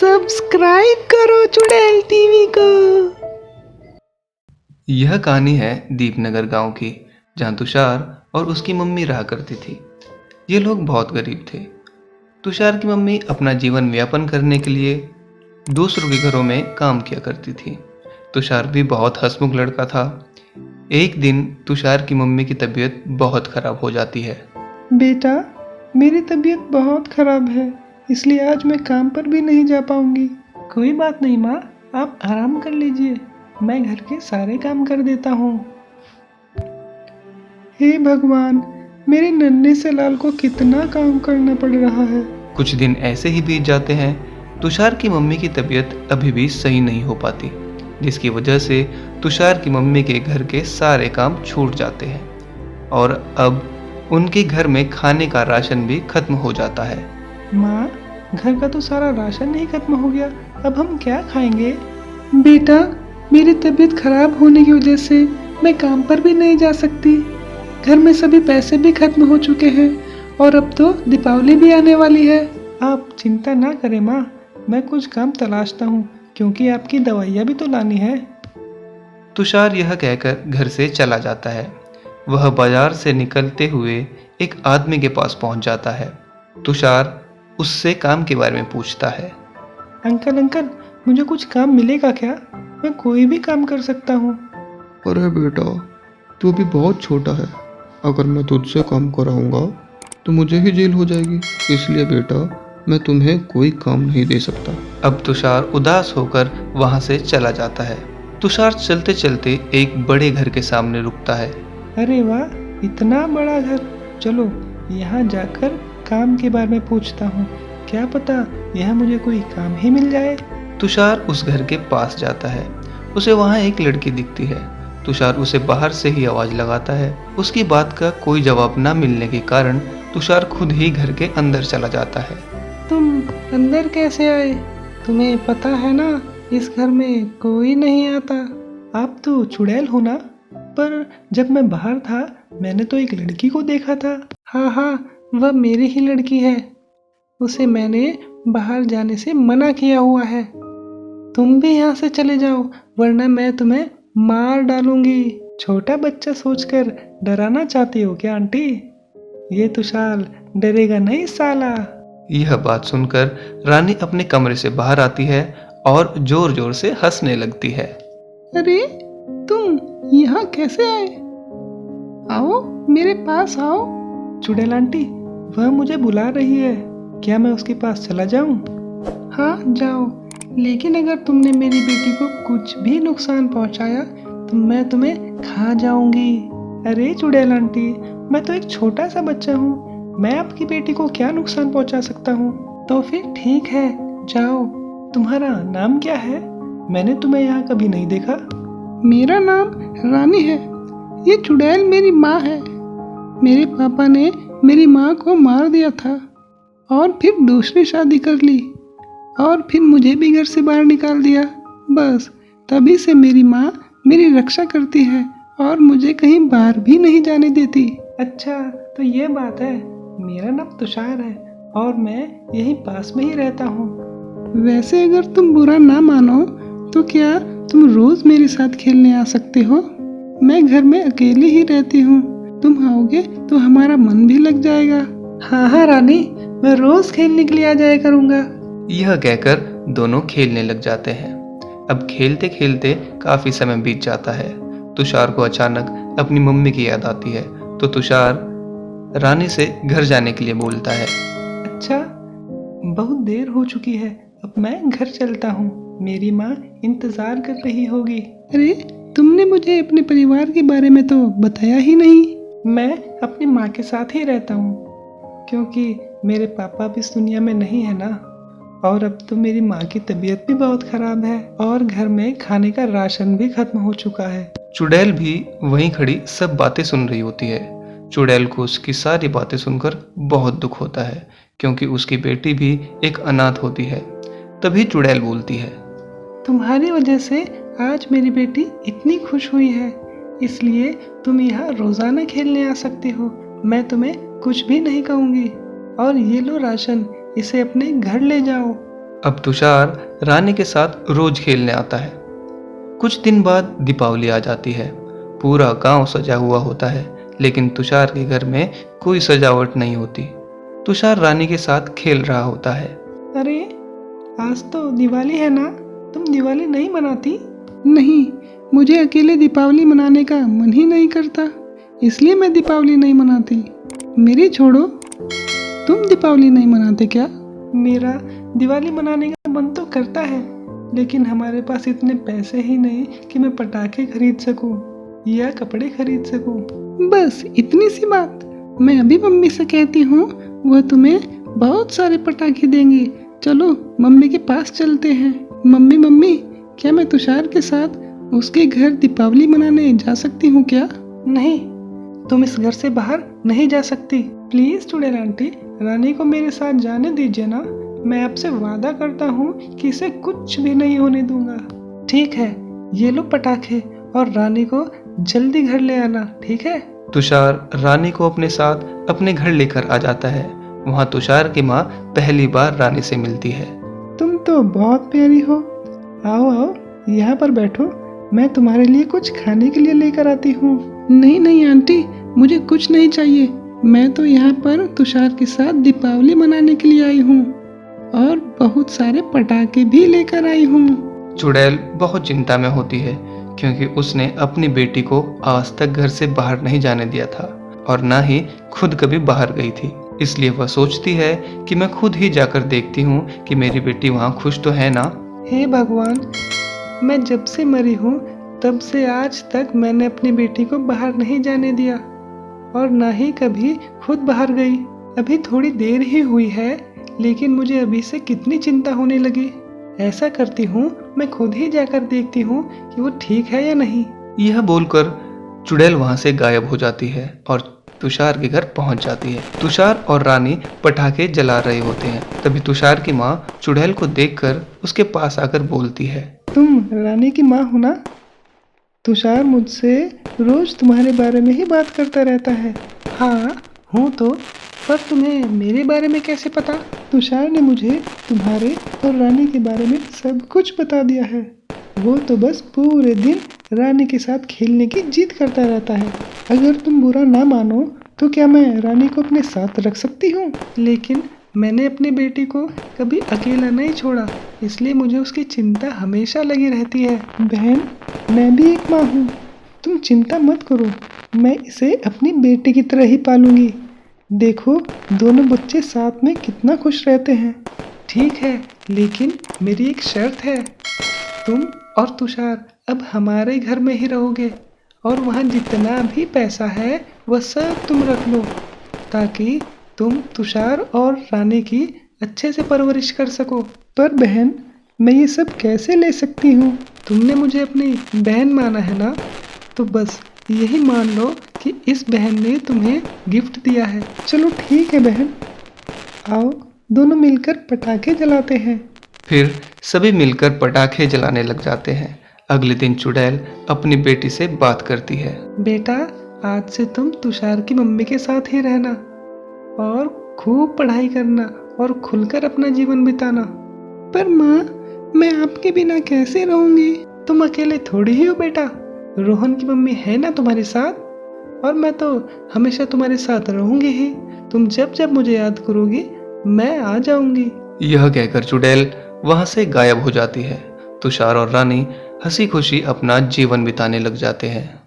Subscribe करो चुड़ैल TV को। यह कहानी है दीपनगर गांव की, जहां तुषार और उसकी मम्मी रहा करती थी। ये लोग बहुत गरीब थे। तुषार की मम्मी अपना जीवन यापन करने के लिए दूसरों के घरों में काम किया करती थी। तुषार भी बहुत हंसमुख लड़का था। एक दिन तुषार की मम्मी की तबीयत बहुत खराब हो जाती है। बेटा, मेरी तबीयत बहुत खराब है, इसलिए आज मैं काम पर भी नहीं जा पाऊंगी। कोई बात नहीं माँ, आप आराम कर लीजिए, मैं घर के सारे काम कर देता हूँ। हे भगवान, मेरे नन्हे से लाल को कितना काम करना पड़ रहा है। कुछ दिन ऐसे ही बीत जाते हैं। तुषार की मम्मी की तबीयत अभी भी सही नहीं हो पाती, जिसकी वजह से तुषार की मम्मी के घर के सारे काम छूट जाते हैं और अब उनके घर में खाने का राशन भी खत्म हो जाता है। माँ, घर का तो सारा राशन ही खत्म हो गया, अब हम क्या खाएंगे? बेटा, मेरी तबीयत खराब होने की वजह से मैं काम पर भी नहीं जा सकती। घर में सभी पैसे भी खत्म हो चुके हैं और अब तो दीपावली भी आने वाली है। आप चिंता ना करें माँ, मैं कुछ काम तलाशता हूँ, क्योंकि आपकी दवाइयाँ भी तो लानी है। तुषार यह कहकर घर से चला जाता है। वह बाजार से निकलते हुए एक आदमी के पास पहुंच जाता है। तुषार उससे काम के बारे में पूछता है। अंकल, मुझे कुछ काम मिलेगा क्या? मैं कोई भी काम कर सकता हूँ। अरे बेटा, तू भी बहुत छोटा है। अगर मैं तुझसे काम कराऊंगा तो मुझे ही जेल हो जाएगी, इसलिए बेटा मैं तुम्हें कोई काम नहीं दे सकता। अब तुषार उदास होकर वहां से चला जाता है। तुषार चलते चलते एक बड़े घर के सामने रुकता है। अरे वाह, इतना बड़ा घर! चलो यहाँ जाकर काम के बारे में पूछता हूँ, क्या पता यहाँ मुझे कोई काम ही मिल जाए। तुषार उस घर के पास जाता है। उसे वहां एक लड़की दिखती है। तुषार उसे बाहर से ही आवाज लगाता है। उसकी बात का कोई जवाब न मिलने के कारण तुषार खुद ही घर के अंदर चला जाता है। तुम अंदर कैसे आए? तुम्हें पता है ना, इस घर में कोई नहीं आता। आप तो चुड़ैल हो ना? पर जब मैं बाहर था मैंने तो एक लड़की को देखा था। हाँ, वह मेरी ही लड़की है। उसे मैंने बाहर जाने से मना किया हुआ है। तुम भी यहाँ से चले जाओ, वरना मैं तुम्हें मार डालूंगी। छोटा बच्चा सोचकर डराना चाहती हो क्या आंटी? ये तुषार डरेगा नहीं साला। यह बात सुनकर रानी अपने कमरे से बाहर आती है और जोर जोर से हंसने लगती है। अरे, तुम यहाँ कैसे आए? आओ, मेरे पास आओ। चुड़ैल आंटी, वह मुझे बुला रही है, क्या मैं उसके पास चला जाऊं? हाँ जाओ, लेकिन अगर तुमने मेरी बेटी को कुछ भी नुकसान पहुंचाया तो मैं तुम्हें खा जाऊंगी। अरे चुड़ैल आंटी, मैं तो एक छोटा सा बच्चा हूँ, मैं आपकी बेटी को क्या नुकसान पहुंचा सकता हूँ? तो फिर ठीक है, जाओ। तुम्हारा नाम क्या है? मैंने तुम्हें यहाँ कभी नहीं देखा। मेरा नाम रानी है। ये चुड़ैल मेरी माँ है। मेरे पापा ने मेरी माँ को मार दिया था और फिर दूसरी शादी कर ली और फिर मुझे भी घर से बाहर निकाल दिया। बस तभी से मेरी माँ मेरी रक्षा करती है और मुझे कहीं बाहर भी नहीं जाने देती। अच्छा, तो ये बात है। मेरा नाम तुषार है और मैं यहीं पास में ही रहता हूँ। वैसे अगर तुम बुरा ना मानो तो क्या तुम रोज मेरे साथ खेलने आ सकते हो? मैं घर में अकेली ही रहती हूँ, तुम आओगे तो हमारा मन भी लग जाएगा। हाँ रानी, मैं रोज खेलने के लिए आ जाया करूँगा। यह कहकर दोनों खेलने लग जाते हैं। अब खेलते खेलते काफी समय बीत जाता है। तुषार को अचानक अपनी मम्मी की याद आती है, तो तुषार रानी से घर जाने के लिए बोलता है। अच्छा, बहुत देर हो चुकी है, अब मैं घर चलता हूँ, मेरी माँ इंतजार कर रही होगी। अरे, तुमने मुझे अपने परिवार के बारे में तो बताया ही नहीं। मैं अपनी माँ के साथ ही रहता हूँ, क्योंकि मेरे पापा भी इस दुनिया में नहीं है ना, और अब तो मेरी माँ की तबीयत भी बहुत खराब है और घर में खाने का राशन भी खत्म हो चुका है। चुड़ैल भी वहीं खड़ी सब बातें सुन रही होती है। चुड़ैल को उसकी सारी बातें सुनकर बहुत दुख होता है, क्योंकि उसकी बेटी भी एक अनाथ होती है। तभी चुड़ैल बोलती है, तुम्हारी वजह से आज मेरी बेटी इतनी खुश हुई है, इसलिए तुम यहाँ रोजाना खेलने आ सकते हो, मैं तुम्हें कुछ भी नहीं कहूँगी। और ये लो राशन, इसे अपने घर ले जाओ। अब तुषार रानी के साथ रोज खेलने आता है। कुछ दिन बाद दीपावली आ जाती है। पूरा गांव सजा हुआ होता है, लेकिन तुषार के घर में कोई सजावट नहीं होती। तुषार रानी के साथ खेल रहा होता है। अरे आज तो दिवाली है ना, तुम दिवाली नहीं मनाती? नहीं, मुझे अकेले दीपावली मनाने का मन ही नहीं करता, इसलिए मैं दीपावली नहीं मनाती। मेरी छोड़ो, तुम दीपावली नहीं मनाते क्या? मेरा दिवाली मनाने का मन तो करता है, लेकिन हमारे पास इतने पैसे ही नहीं कि मैं पटाखे खरीद सकूं या कपड़े खरीद सकूं। बस इतनी सी बात। मैं अभी मम्मी से कहती हूँ, वह तुम्हें बहुत सारे पटाखे देंगे। चलो मम्मी के पास चलते हैं। मम्मी मम्मी, क्या मैं तुषार के साथ उसके घर दीपावली मनाने जा सकती हूँ क्या? नहीं, तुम इस घर से बाहर नहीं जा सकती। प्लीज चुड़ैल आंटी, रानी को मेरे साथ जाने दीजिए ना। मैं आपसे वादा करता हूँ कि इसे कुछ भी नहीं होने दूंगा। ठीक है, ये लो पटाखे और रानी को जल्दी घर ले आना, ठीक है? तुषार रानी को अपने साथ अपने घर लेकर आ जाता है। वहाँ तुषार की माँ पहली बार रानी से मिलती है। तुम तो बहुत प्यारी हो। आओ आओ, यहाँ पर बैठो, मैं तुम्हारे लिए कुछ खाने के लिए लेकर आती हूँ। नहीं नहीं आंटी, मुझे कुछ नहीं चाहिए। मैं तो यहाँ पर तुषार के साथ दीपावली मनाने के लिए आई हूँ और बहुत सारे पटाखे भी लेकर आई हूँ। चुड़ैल बहुत चिंता में होती है, क्योंकि उसने अपनी बेटी को आज तक घर से बाहर नहीं जाने दिया था और ना ही खुद कभी बाहर गई थी। इसलिए वह सोचती है कि मैं खुद ही जाकर देखती हूँ कि मेरी बेटी वहाँ खुश तो है ना। हे भगवान, मैं जब से मरी हूँ तब से आज तक मैंने अपनी बेटी को बाहर नहीं जाने दिया और ना ही कभी खुद बाहर गई। अभी थोड़ी देर ही हुई है, लेकिन मुझे अभी से कितनी चिंता होने लगी। ऐसा करती हूँ, मैं खुद ही जाकर देखती हूँ कि वो ठीक है या नहीं। यह बोलकर चुड़ैल वहां से गायब हो जाती है और तुषार के घर पहुंच जाती है। तुषार और रानी पटाखे जला रहे होते हैं। तभी तुषार की माँ चुड़ैल को देखकर उसके पास आकर बोलती है, तुम रानी की माँ हो ना? तुषार मुझसे रोज तुम्हारे बारे में ही बात करता रहता है। हाँ हूँ तो, पर तुम्हें मेरे बारे में कैसे पता? तुषार ने मुझे तुम्हारे और रानी के बारे में सब कुछ बता दिया है। वो तो बस पूरे दिन रानी के साथ खेलने की जिद करता रहता है। अगर तुम बुरा ना मानो तो क्या मैं रानी को अपने साथ रख सकती हूँ? लेकिन मैंने अपनी बेटी को कभी अकेला नहीं छोड़ा, इसलिए मुझे उसकी चिंता हमेशा लगी रहती है। बहन, मैं भी एक माँ हूँ, तुम चिंता मत करो, मैं इसे अपनी बेटी की तरह ही पालूंगी। देखो दोनों बच्चे साथ में कितना खुश रहते हैं। ठीक है, लेकिन मेरी एक शर्त है। तुम और तुषार अब हमारे घर में ही रहोगे और वहाँ जितना भी पैसा है वह सब तुम रख लो, ताकि तुम तुषार और रानी की अच्छे से परवरिश कर सको। पर बहन, मैं ये सब कैसे ले सकती हूँ? तुमने मुझे अपनी बहन माना है ना, तो बस यही मान लो कि इस बहन ने तुम्हें गिफ्ट दिया है। चलो ठीक है बहन, आओ दोनों मिलकर पटाखे जलाते हैं। फिर सभी मिलकर पटाखे जलाने लग जाते हैं। अगले दिन चुड़ैल अपनी बेटी से बात करती है। बेटा, आज से तुम तुषार की मम्मी के साथ ही रहना और खूब पढ़ाई करना और खुलकर अपना जीवन बिताना। पर माँ, मैं आपके बिना कैसे रहूंगी? तुम अकेले थोड़ी ही हो बेटा, रोहन की मम्मी है ना तुम्हारे साथ, और मैं तो हमेशा तुम्हारे साथ रहूंगी ही। तुम जब जब मुझे याद करोगी मैं आ जाऊंगी। यह कहकर चुड़ैल वहां से गायब हो जाती है। तुषार और रानी हंसी खुशी अपना जीवन बिताने लग जाते हैं।